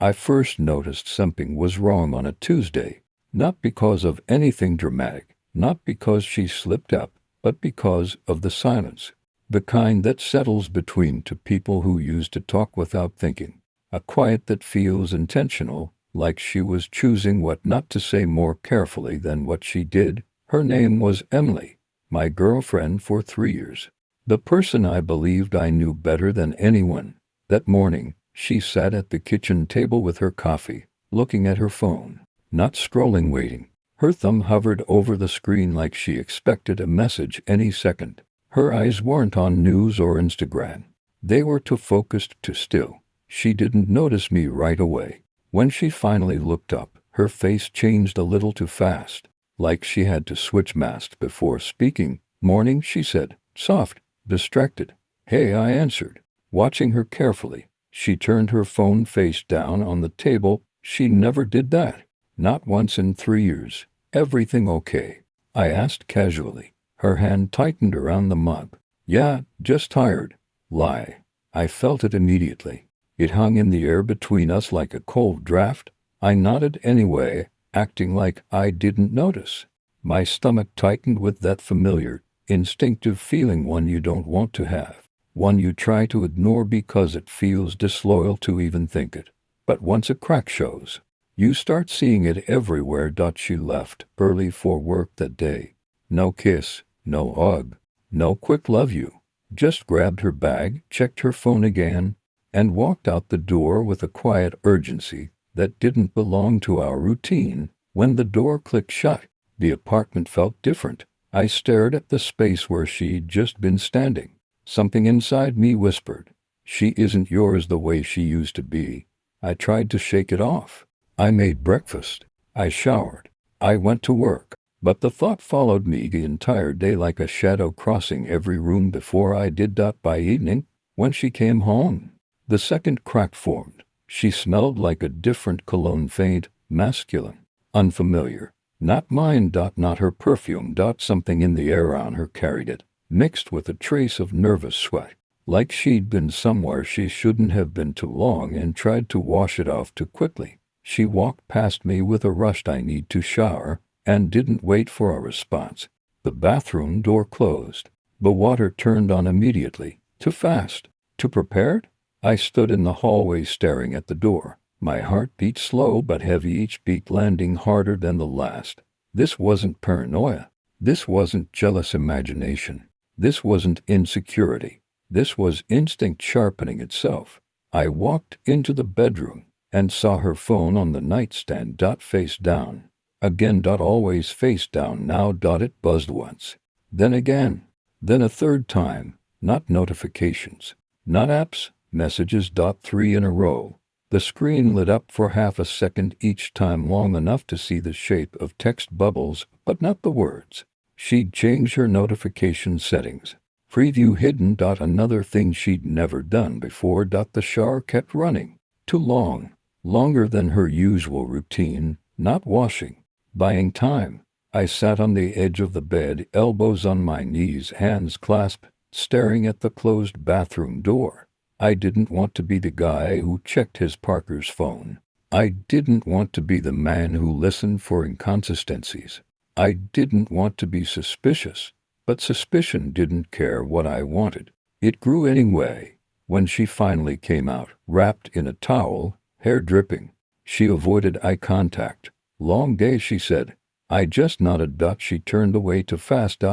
I first noticed something was wrong on a Tuesday, not because of anything dramatic, not because she slipped up, but because of the silence. The kind that settles between two people who used to talk without thinking. A quiet that feels intentional, like she was choosing what not to say more carefully than what she did. Her name was Emily, my girlfriend for 3 years. The person I believed I knew better than anyone. That morning, she sat at the kitchen table with her coffee, looking at her phone, not scrolling, waiting. Her thumb hovered over the screen like she expected a message any second. Her eyes weren't on news or Instagram. They were too focused, too still. She didn't notice me right away. When she finally looked up, her face changed a little too fast, like she had to switch masks before speaking. "Morning," she said, soft, distracted. "Hey," I answered, watching her carefully. She turned her phone face down on the table. She never did that. Not once in 3 years. "Everything okay?" I asked casually. Her hand tightened around the mug. "Yeah, just tired." Lie. I felt it immediately. It hung in the air between us like a cold draft. I nodded anyway, acting like I didn't notice. My stomach tightened with that familiar, instinctive feeling, one you don't want to have, one you try to ignore because it feels disloyal to even think it. But once a crack shows, you start seeing it everywhere. She left early for work that day. No kiss, no hug, no quick love you. Just grabbed her bag, checked her phone again, and walked out the door with a quiet urgency that didn't belong to our routine. When the door clicked shut, the apartment felt different. I stared at the space where she'd just been standing. Something inside me whispered, "She isn't yours the way she used to be." I tried to shake it off. I made breakfast. I showered. I went to work. But the thought followed me the entire day like a shadow, crossing every room before I did. By evening, when she came home, the second crack formed. She smelled like a different cologne, faint, masculine, unfamiliar. Not mine. Not her perfume. Something in the air on her carried it, mixed with a trace of nervous sweat, like she'd been somewhere she shouldn't have been too long and tried to wash it off too quickly. She walked past me with a rushed "I need to shower," and didn't wait for a response. The bathroom door closed. The water turned on immediately. Too fast. Too prepared? I stood in the hallway staring at the door. My heart beat slow but heavy, each beat landing harder than the last. This wasn't paranoia. This wasn't jealous imagination. This wasn't insecurity. This was instinct sharpening itself. I walked into the bedroom and saw her phone on the nightstand. Face down. Again. Always face down now. It buzzed once. Then again. Then a third time. Not notifications. Not apps. Messages. 3 in a row. The screen lit up for half a second each time, long enough to see the shape of text bubbles, but not the words. She'd changed her notification settings. Preview hidden. Another thing she'd never done before. The shower kept running. Too long. Longer than her usual routine. Not washing. Buying time. I sat on the edge of the bed, elbows on my knees, hands clasped, staring at the closed bathroom door. I didn't want to be the guy who checked his Parker's phone. I didn't want to be the man who listened for inconsistencies. I didn't want to be suspicious, but suspicion didn't care what I wanted. It grew anyway. When she finally came out, wrapped in a towel, hair dripping, she avoided eye contact. "Long day," she said. I just nodded. She turned away too fast.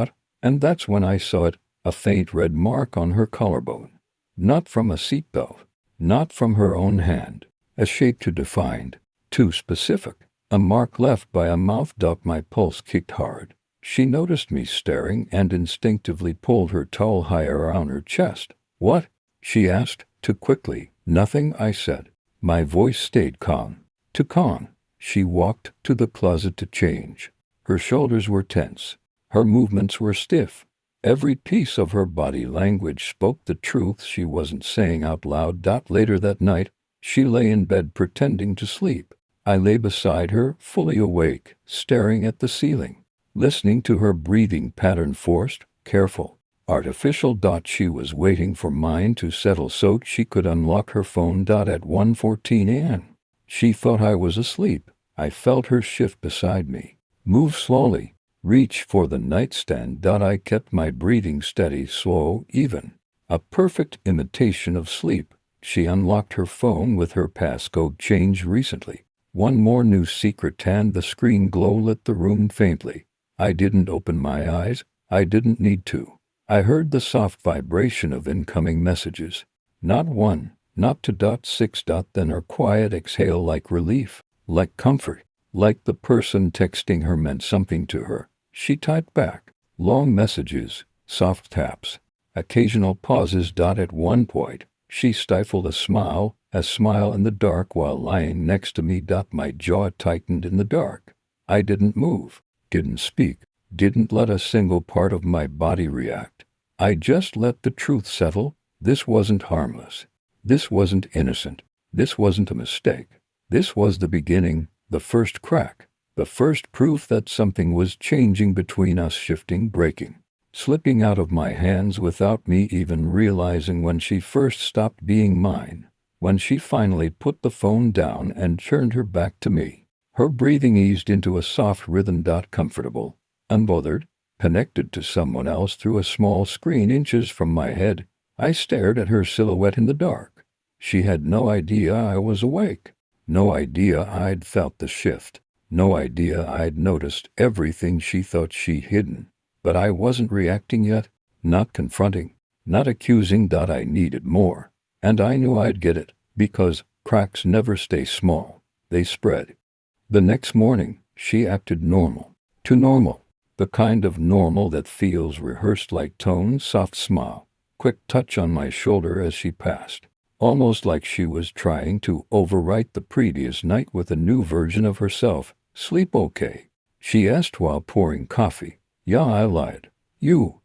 And that's when I saw it, a faint red mark on her collarbone. Not from a seatbelt. Not from her own hand. A shape too defined. Too specific. A mark left by a mouth. My pulse kicked hard. She noticed me staring and instinctively pulled her towel higher around her chest. "What?" she asked, too quickly. "Nothing," I said. My voice stayed calm. Too calm. She walked to the closet to change. Her shoulders were tense. Her movements were stiff. Every piece of her body language spoke the truth she wasn't saying out loud. Later that night, she lay in bed pretending to sleep. I lay beside her, fully awake, staring at the ceiling, listening to her breathing pattern, forced, careful, artificial. She was waiting for mine to settle so she could unlock her phone. At 1:14 a.m. She thought I was asleep. I felt her shift beside me. Move slowly. Reach for the nightstand. I kept my breathing steady, slow, even. A perfect imitation of sleep. She unlocked her phone with her passcode changed recently. One more new secret and the screen glow lit the room faintly. I didn't open my eyes. I didn't need to. I heard the soft vibration of incoming messages. Not one, not 2.6. Then her quiet exhale, like relief, like comfort, like the person texting her meant something to her. She typed back. Long messages, soft taps, occasional pauses. At one point, she stifled a smile in the dark while lying next to me. My jaw tightened in the dark. I didn't move, didn't speak, didn't let a single part of my body react. I just let the truth settle. This wasn't harmless. This wasn't innocent. This wasn't a mistake. This was the beginning, the first crack, the first proof that something was changing between us, shifting, breaking, slipping out of my hands without me even realizing. When she first stopped being mine, when she finally put the phone down and turned her back to me, her breathing eased into a soft rhythm. Comfortable, unbothered, connected to someone else through a small screen inches from my head. I stared at her silhouette in the dark. She had no idea I was awake. No idea I'd felt the shift. No idea I'd noticed everything she thought she'd hidden. But I wasn't reacting yet, not confronting, not accusing. I needed more. And I knew I'd get it, because cracks never stay small. They spread. The next morning, she acted normal. Too normal. The kind of normal that feels rehearsed, like tone, soft smile, quick touch on my shoulder as she passed. Almost like she was trying to overwrite the previous night with a new version of herself. Sleep okay? She asked while pouring coffee. Yeah, I lied. You.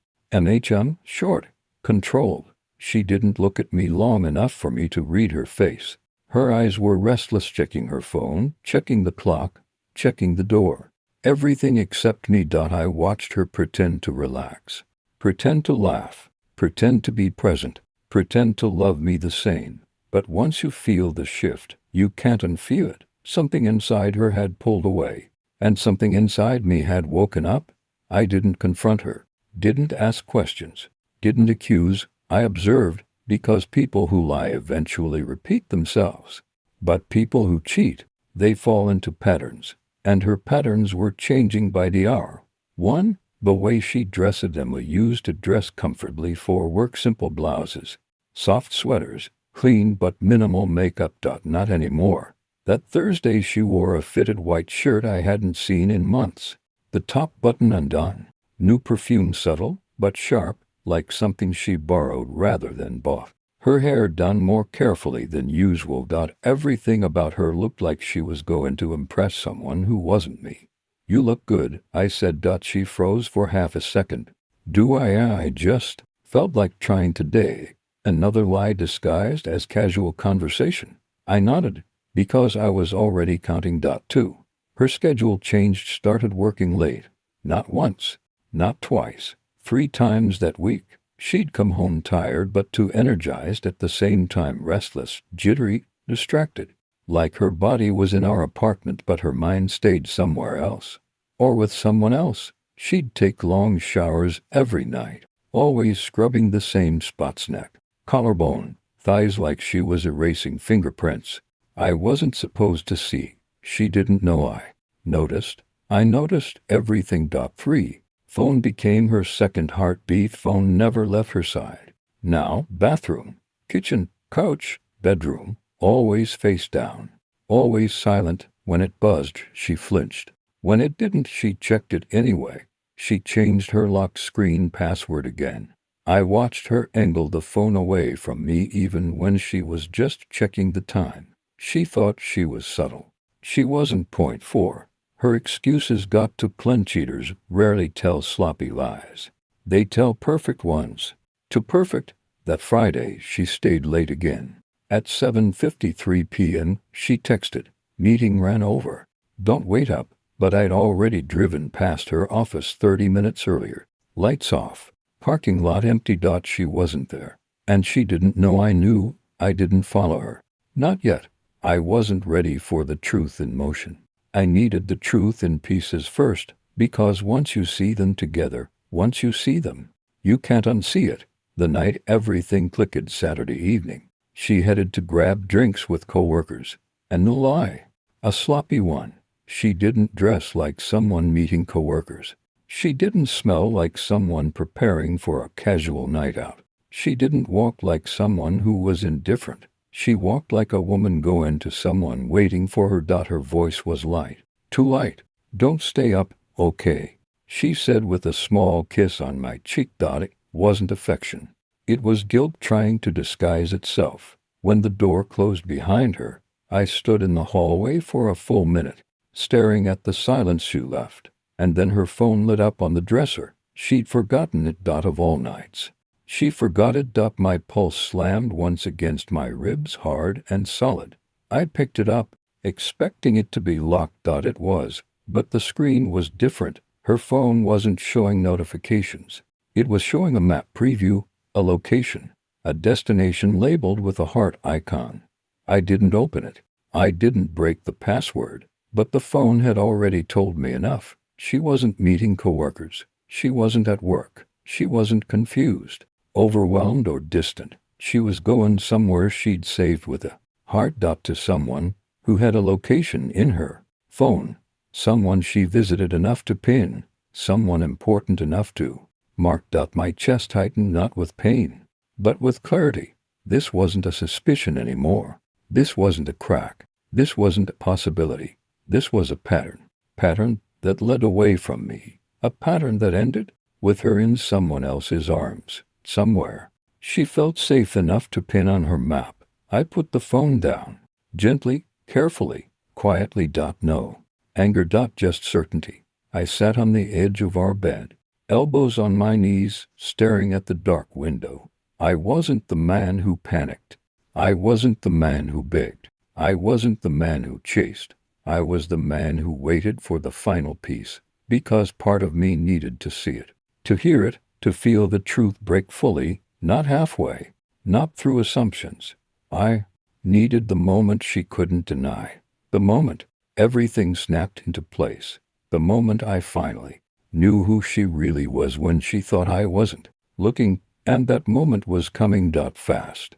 Short. Controlled. She didn't look at me long enough for me to read her face. Her eyes were restless, checking her phone, checking the clock, checking the door. Everything except me. I watched her pretend to relax, pretend to laugh, pretend to be present, pretend to love me the same. But once you feel the shift, you can't unfeel it. Something inside her had pulled away, and something inside me had woken up. I didn't confront her, didn't ask questions, didn't accuse. I observed, because people who lie eventually repeat themselves. But people who cheat, they fall into patterns, and her patterns were changing by the hour. One, the way she dressed them. We used to dress comfortably for work, simple blouses, soft sweaters, clean but minimal makeup. Not anymore. That Thursday she wore a fitted white shirt I hadn't seen in months. The top button undone. New perfume, subtle but sharp, like something she borrowed rather than bought. Her hair done more carefully than usual. Everything about her looked like she was going to impress someone who wasn't me. You look good, I said. She froze for half a second. Do I? I just felt like trying today. Another lie disguised as casual conversation. I nodded, because I was already counting. Two. Her schedule changed, started working late. Not once, not twice, 3 times that week. She'd come home tired but too energized at the same time, restless, jittery, distracted. Like her body was in our apartment but her mind stayed somewhere else. Or with someone else. She'd take long showers every night, always scrubbing the same spots: neck, collarbone, thighs, like she was erasing fingerprints I wasn't supposed to see. She didn't know I noticed. I noticed everything. 3. Phone became her second heartbeat. Phone never left her side. Now, bathroom, kitchen, couch, bedroom, always face down, always silent. When it buzzed, she flinched. When it didn't, she checked it anyway. She changed her lock screen password again. I watched her angle the phone away from me even when she was just checking the time. She thought she was subtle. She wasn't. Point 4. Her excuses got to clean. Cheaters rarely tell sloppy lies. They tell perfect ones. Too perfect. That Friday she stayed late again. At 7:53 p.m. she texted, "Meeting ran over. Don't wait up." But I'd already driven past her office 30 minutes earlier. Lights off. Parking lot empty. She wasn't there. And she didn't know I knew. I didn't follow her. Not yet. I wasn't ready for the truth in motion. I needed the truth in pieces first, because once you see them together, once you see them, you can't unsee it. The night everything clicked Saturday evening, she headed to grab drinks with coworkers. And no lie, a sloppy one. She didn't dress like someone meeting coworkers. She didn't smell like someone preparing for a casual night out. She didn't walk like someone who was indifferent. She walked like a woman going to someone waiting for her. Her voice was light. Too light. Don't stay up, okay? She said with a small kiss on my cheek. It wasn't affection. It was guilt trying to disguise itself. When the door closed behind her, I stood in the hallway for a full minute, staring at the silence she left, and then her phone lit up on the dresser. She'd forgotten it. Of all nights. She forgot it. My pulse slammed once against my ribs, hard and solid. I picked it up, expecting it to be locked. It was, but the screen was different. Her phone wasn't showing notifications. It was showing a map preview, a location, a destination labeled with a heart icon. I didn't open it. I didn't break the password, but the phone had already told me enough. She wasn't meeting coworkers. She wasn't at work. She wasn't confused, overwhelmed, or distant. She was going somewhere she'd saved with a heart. To someone who had a location in her phone. Someone she visited enough to pin. Someone important enough to mark. My chest tightened, not with pain, but with clarity. This wasn't a suspicion anymore. This wasn't a crack. This wasn't a possibility. This was a pattern. Pattern that led away from me. A pattern that ended with her in someone else's arms. Somewhere. She felt safe enough to pin on her map. I put the phone down. Gently, carefully, quietly. No anger. Just certainty. I sat on the edge of our bed, elbows on my knees, staring at the dark window. I wasn't the man who panicked. I wasn't the man who begged. I wasn't the man who chased. I was the man who waited for the final piece, because part of me needed to see it, to hear it, to feel the truth break fully, not halfway, not through assumptions. I needed the moment she couldn't deny. The moment everything snapped into place. The moment I finally knew who she really was when she thought I wasn't looking, and that moment was coming. Fast.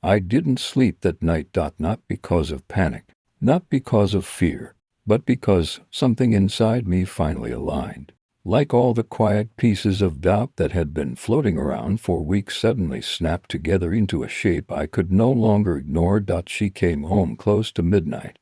I didn't sleep that night. Not because of panic, not because of fear, but because something inside me finally aligned. Like all the quiet pieces of doubt that had been floating around for weeks suddenly snapped together into a shape I could no longer ignore. She came home close to midnight.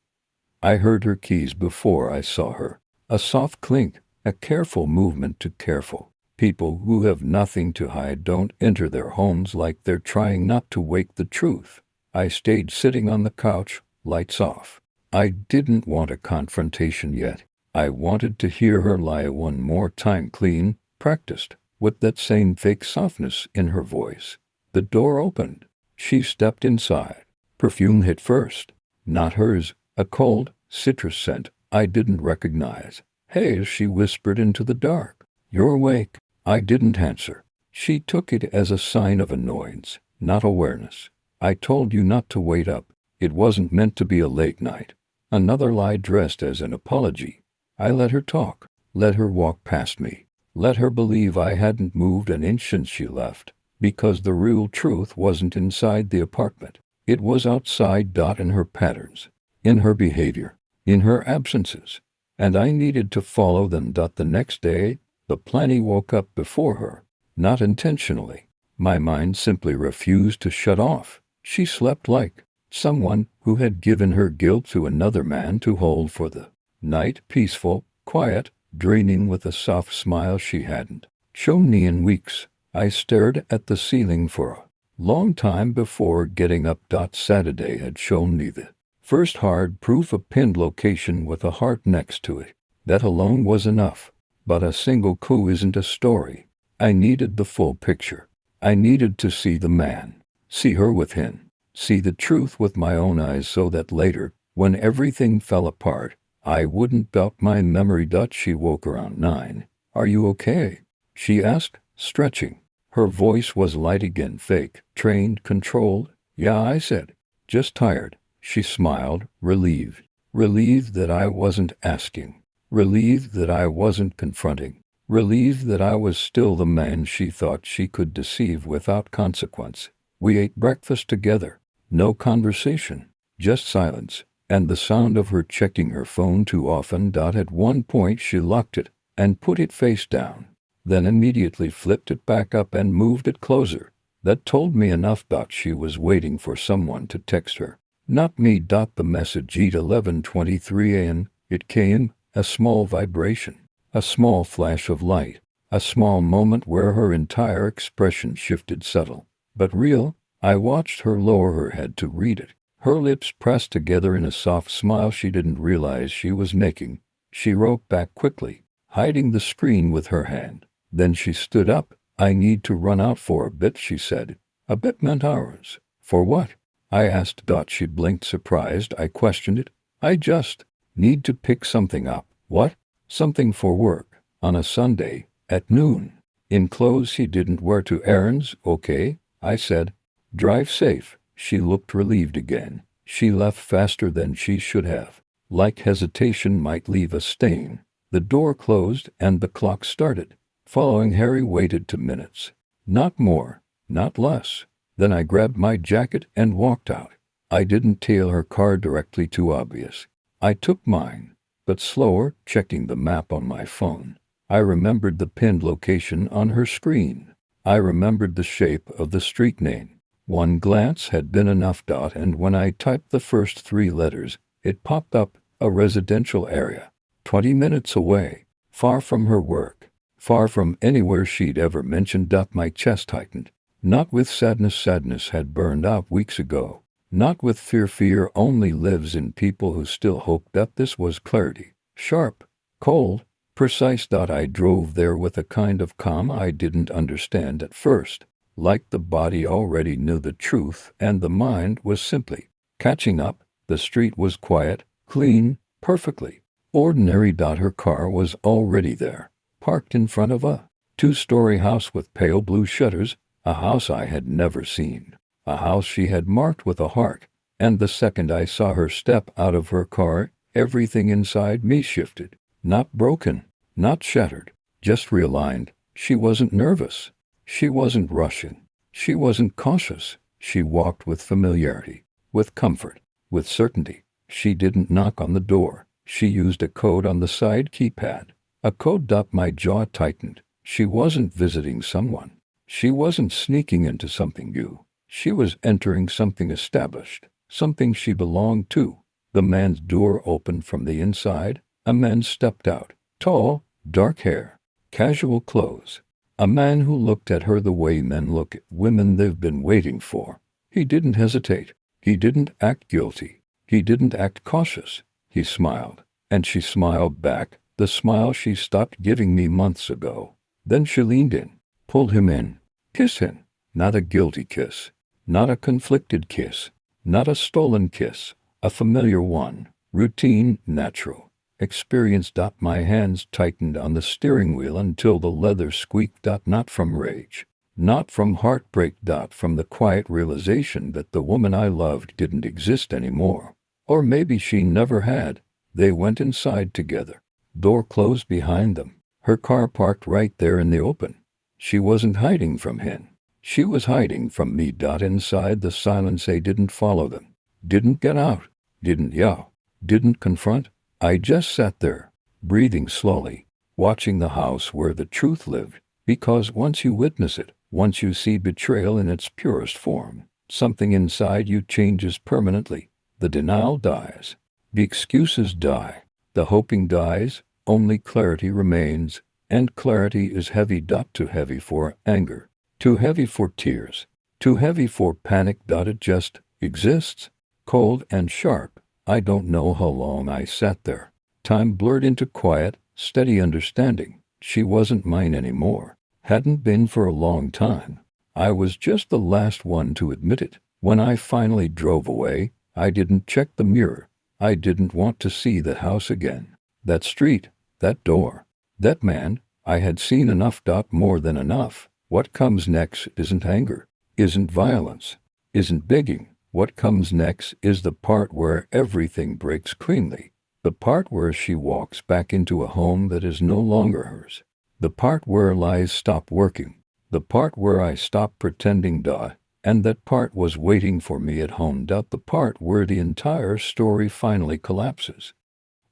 I heard her keys before I saw her. A soft clink, a careful movement. Too careful. People who have nothing to hide don't enter their homes like they're trying not to wake the truth. I stayed sitting on the couch, lights off. I didn't want a confrontation yet. I wanted to hear her lie one more time, clean, practiced, with that same fake softness in her voice. The door opened. She stepped inside. Perfume hit first. Not hers, a cold, citrus scent I didn't recognize. "Hey," she whispered into the dark. "You're awake." I didn't answer. She took it as a sign of annoyance, not awareness. "I told you not to wait up. It wasn't meant to be a late night." Another lie dressed as an apology. I let her talk, let her walk past me, let her believe I hadn't moved an inch since she left, because the real truth wasn't inside the apartment. It was outside. In her patterns, in her behavior, in her absences, and I needed to follow them. The next day, the planny woke up before her, not intentionally. My mind simply refused to shut off. She slept like someone who had given her guilt to another man to hold for the night, peaceful, quiet, draining, with a soft smile she hadn't shown me in weeks. I stared at the ceiling for a long time before getting up. Saturday had shown me the first hard proof, a pinned location with a heart next to it. That alone was enough. But a single clue isn't a story. I needed the full picture. I needed to see the man, see her with him, see the truth with my own eyes, so that later, when everything fell apart, I wouldn't doubt my memory. She woke around 9. "Are you okay?" she asked, stretching. Her voice was light again, fake, trained, controlled. "Yeah," I said. "Just tired." She smiled, relieved. Relieved that I wasn't asking. Relieved that I wasn't confronting. Relieved that I was still the man she thought she could deceive without consequence. We ate breakfast together. No conversation, just silence, and the sound of her checking her phone too often. At one point she locked it and put it face down, then immediately flipped it back up and moved it closer. That told me enough. She was waiting for someone to text her. Not me. The message at 11:23 a.m. It came, a small vibration, a small flash of light, a small moment where her entire expression shifted, subtle but real. I watched her lower her head to read it, her lips pressed together in a soft smile she didn't realize she was making. She wrote back quickly, hiding the screen with her hand. Then she stood up. I need to run out for a bit, she said. A bit meant hours. For what? I asked. She blinked, surprised. I questioned it. I just need to pick something up. What? Something for work. On a Sunday, at noon. In clothes he didn't wear to errands. Okay, I said. Drive safe. She looked relieved again. She left faster than she should have. Like hesitation might leave a stain. The door closed and the clock started. Following Harry waited 2 minutes. Not more, not less. Then I grabbed my jacket and walked out. I didn't tail her car directly, too obvious. I took mine, but slower, checking the map on my phone. I remembered the pinned location on her screen. I remembered the shape of the street name. One glance had been enough. And when I typed the first 3 letters, it popped up, a residential area. 20 minutes away, far from her work, far from anywhere she'd ever mentioned. My chest tightened. Not with sadness. Sadness had burned out weeks ago. Not with fear. Fear only lives in people who still hope. This was clarity. Sharp, cold, precise. I drove there with a kind of calm I didn't understand at first. Like the body already knew the truth and the mind was simply catching up. The street was quiet, clean, perfectly ordinary. Her car was already there, parked in front of a 2-story house with pale blue shutters, a house I had never seen, a house she had marked with a heart. And the second I saw her step out of her car, everything inside me shifted. Not broken, not shattered, just realigned. She wasn't nervous. She wasn't rushing. She wasn't cautious. She walked with familiarity, with comfort, with certainty. She didn't knock on the door. She used a code on the side keypad. A code. My jaw tightened. She wasn't visiting someone. She wasn't sneaking into something new. She was entering something established, something she belonged to. The man's door opened from the inside. A man stepped out, tall, dark hair, casual clothes. A man who looked at her the way men look at women they've been waiting for. He didn't hesitate. He didn't act guilty. He didn't act cautious. He smiled, and she smiled back, the smile she stopped giving me months ago. Then she leaned in, pulled him in, kissed him. Not a guilty kiss, not a conflicted kiss, not a stolen kiss, a familiar one, routine, natural, experienced. My hands tightened on the steering wheel until the leather squeaked. Not from rage, not from heartbreak. From the quiet realization that the woman I loved didn't exist anymore. Or maybe she never had. They went inside together. Door closed behind them. Her car parked right there in the open. She wasn't hiding from him. She was hiding from me. Inside the silence, I didn't follow them. Didn't get out. Didn't yell. Didn't confront. I just sat there, breathing slowly, watching the house where the truth lived. Because once you witness it, once you see betrayal in its purest form, something inside you changes permanently. The denial dies. The excuses die. The hoping dies. Only clarity remains. And clarity is heavy. Too heavy for anger. Too heavy for tears. Too heavy for panic. It just exists. Cold and sharp. I don't know how long I sat there. Time blurred into quiet, steady understanding. She wasn't mine anymore. Hadn't been for a long time. I was just the last one to admit it. When I finally drove away, I didn't check the mirror. I didn't want to see the house again. That street, that door, that man. I had seen enough. More than enough. What comes next isn't anger, isn't violence, isn't begging. What comes next is the part where everything breaks cleanly. The part where she walks back into a home that is no longer hers. The part where lies stop working. The part where I stop pretending, and that part was waiting for me at home. The part where the entire story finally collapses.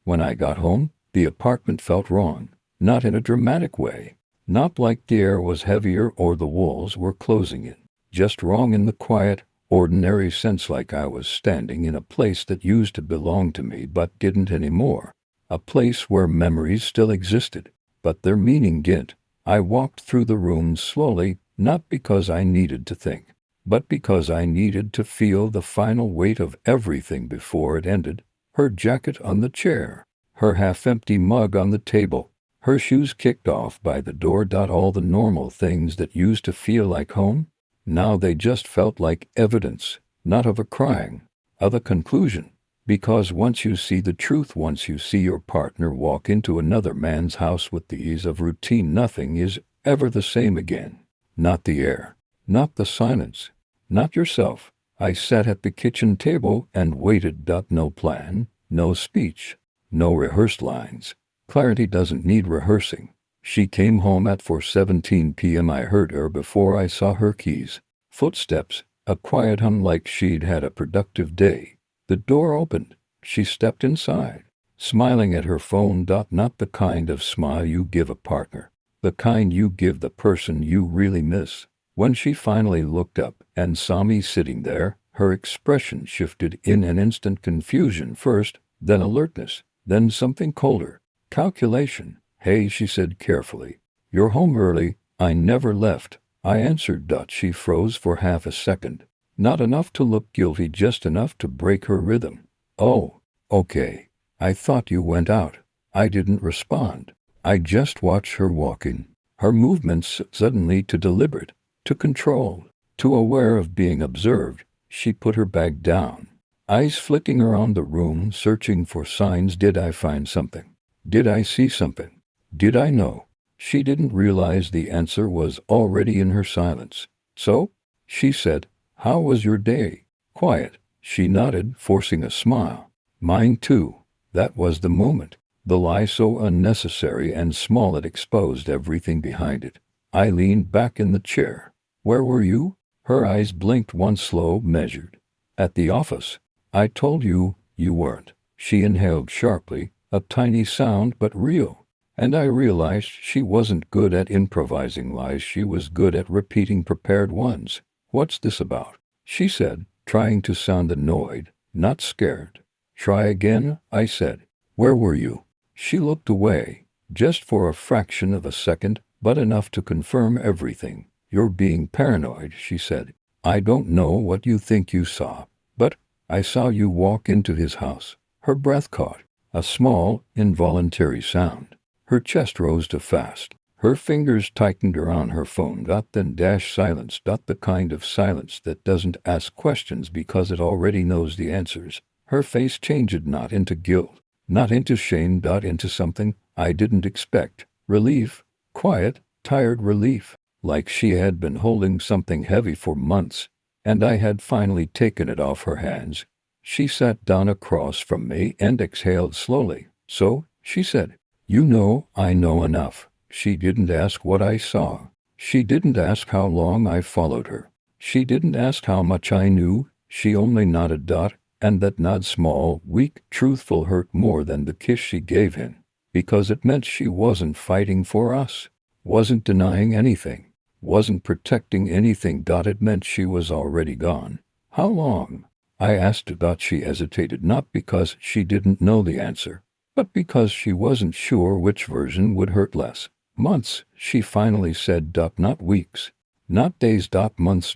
When I got home, the apartment felt wrong, not in a dramatic way, not like the air was heavier or the walls were closing in, just wrong in the quiet, ordinary sense, like I was standing in a place that used to belong to me but didn't anymore, a place where memories still existed, but their meaning didn't. I walked through the room slowly, not because I needed to think, but because I needed to feel the final weight of everything before it ended. Her jacket on the chair, her half-empty mug on the table, her shoes kicked off by the door. All the normal things that used to feel like home, now they just felt like evidence, not of a crime, of a conclusion. Because once you see the truth, once you see your partner walk into another man's house with the ease of routine, nothing is ever the same again. Not the air, not the silence, not yourself. I sat at the kitchen table and waited. No plan, no speech, no rehearsed lines. Clarity doesn't need rehearsing. She came home at 4:17 p.m. I heard her before I saw her keys. Footsteps, a quiet hum like she'd had a productive day. The door opened. She stepped inside, smiling at her phone. Not the kind of smile you give a partner, the kind you give the person you really miss. When she finally looked up and saw me sitting there, her expression shifted in an instant. Confusion first, then alertness, then something colder. Calculation. "Hey," she said carefully. "You're home early." "I never left," I answered. She froze for half a second. Not enough to look guilty, just enough to break her rhythm. "Oh, okay. I thought you went out." I didn't respond. I just watched her walk in. Her movements suddenly too deliberate, too controlled, too aware of being observed. She put her bag down, eyes flicking around the room, searching for signs. Did I find something? Did I see something? Did I know? She didn't realize the answer was already in her silence. "So?" she said. "How was your day?" "Quiet." She nodded, forcing a smile. "Mine too." That was the moment. The lie so unnecessary and small it exposed everything behind it. I leaned back in the chair. "Where were you?" Her eyes blinked, one slow, measured. "At the office." "I told you, you weren't." She inhaled sharply, a tiny sound but real. And I realized she wasn't good at improvising lies. She was good at repeating prepared ones. "What's this about?" she said, trying to sound annoyed, not scared. "Try again," I said. "Where were you?" She looked away, just for a fraction of a second, but enough to confirm everything. "You're being paranoid," she said. "I don't know what you think you saw, but I saw you walk into his house." Her breath caught, a small, involuntary sound. Her chest rose too fast. Her fingers tightened around her phone. Then silence. The kind of silence that doesn't ask questions because it already knows the answers. Her face changed, not into guilt, not into shame, into something I didn't expect. Relief. Quiet, tired relief. Like she had been holding something heavy for months, and I had finally taken it off her hands. She sat down across from me and exhaled slowly. "So," she said, "you know I know enough." She didn't ask what I saw. She didn't ask how long I followed her. She didn't ask how much I knew. She only nodded. And that nod, small, weak, truthful, hurt more than the kiss she gave him. Because it meant she wasn't fighting for us, wasn't denying anything, wasn't protecting anything. It meant she was already gone. "How long?" I asked. She hesitated, not because she didn't know the answer, but because she wasn't sure which version would hurt less. "Months," she finally said. "Not weeks, not days. Months."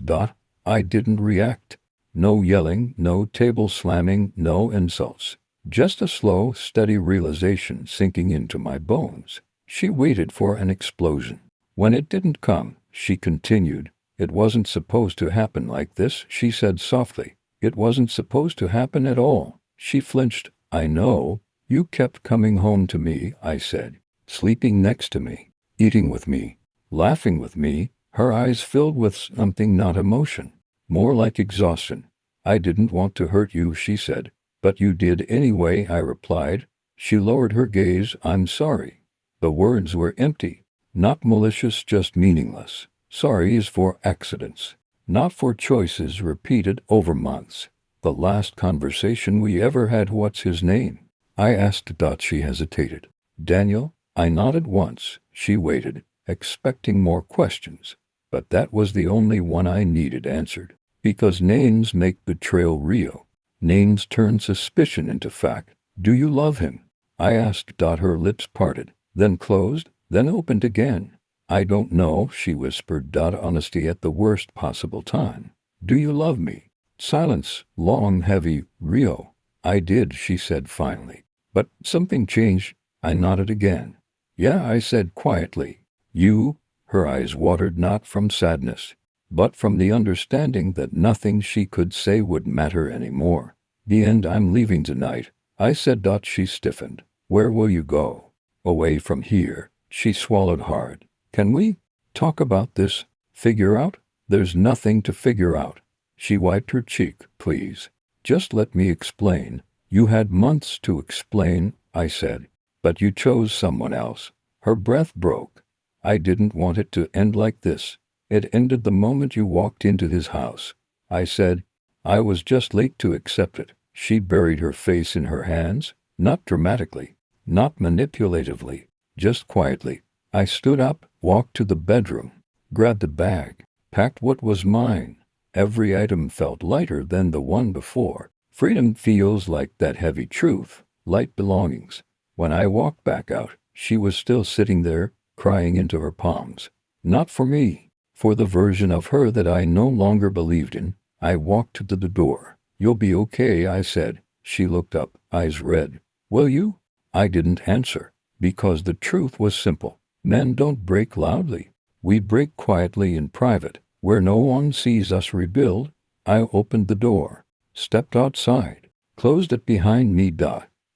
I didn't react. No yelling, no table slamming, no insults. Just a slow, steady realization sinking into my bones. She waited for an explosion. When it didn't come, she continued. "It wasn't supposed to happen like this," she said softly. "It wasn't supposed to happen at all." She flinched. "I know. You kept coming home to me," I said. "Sleeping next to me, eating with me, laughing with me." Her eyes filled with something, not emotion, more like exhaustion. I didn't want to hurt you, she said. But you did anyway, I replied. She lowered her gaze. I'm sorry. The words were empty. Not malicious, just meaningless. Sorry is for accidents, not for choices repeated over months. The last conversation we ever had. What's his name? I asked. She hesitated. Daniel. I nodded once. She waited, expecting more questions. But that was the only one I needed answered. Because names make betrayal real. Names turn suspicion into fact. Do you love him? I asked. Her lips parted, then closed, then opened again. I don't know, she whispered. Honesty at the worst possible time. Do you love me? Silence, long, heavy, real. I did, she said finally. But something changed. I nodded again. Yeah, I said quietly. You? Her eyes watered, not from sadness, but from the understanding that nothing she could say would matter anymore. The end. I'm leaving tonight, I said. She stiffened. Where will you go? Away from here. She swallowed hard. Can we talk about this? Figure out? There's nothing to figure out. She wiped her cheek. Please. Just let me explain. You had months to explain, I said. But you chose someone else. Her breath broke. I didn't want it to end like this. It ended the moment you walked into his house. I said. I was just late to accept it. She buried her face in her hands, not dramatically, not manipulatively, just quietly. I stood up, walked to the bedroom, grabbed the bag, packed what was mine. Every item felt lighter than the one before. Freedom feels like that heavy truth, light belongings. When I walked back out, she was still sitting there, crying into her palms. Not for me, for the version of her that I no longer believed in. I walked to the door. You'll be okay, I said. She looked up, eyes red. Will you? I didn't answer, because the truth was simple. Men don't break loudly. We break quietly in private, where no one sees us rebuild. I opened the door, stepped outside, closed it behind me.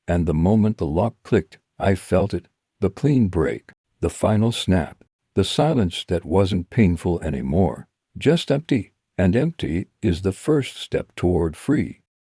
And the moment the lock clicked, I felt it. The clean break, the final snap, the silence that wasn't painful anymore, just empty. And empty is the first step toward free.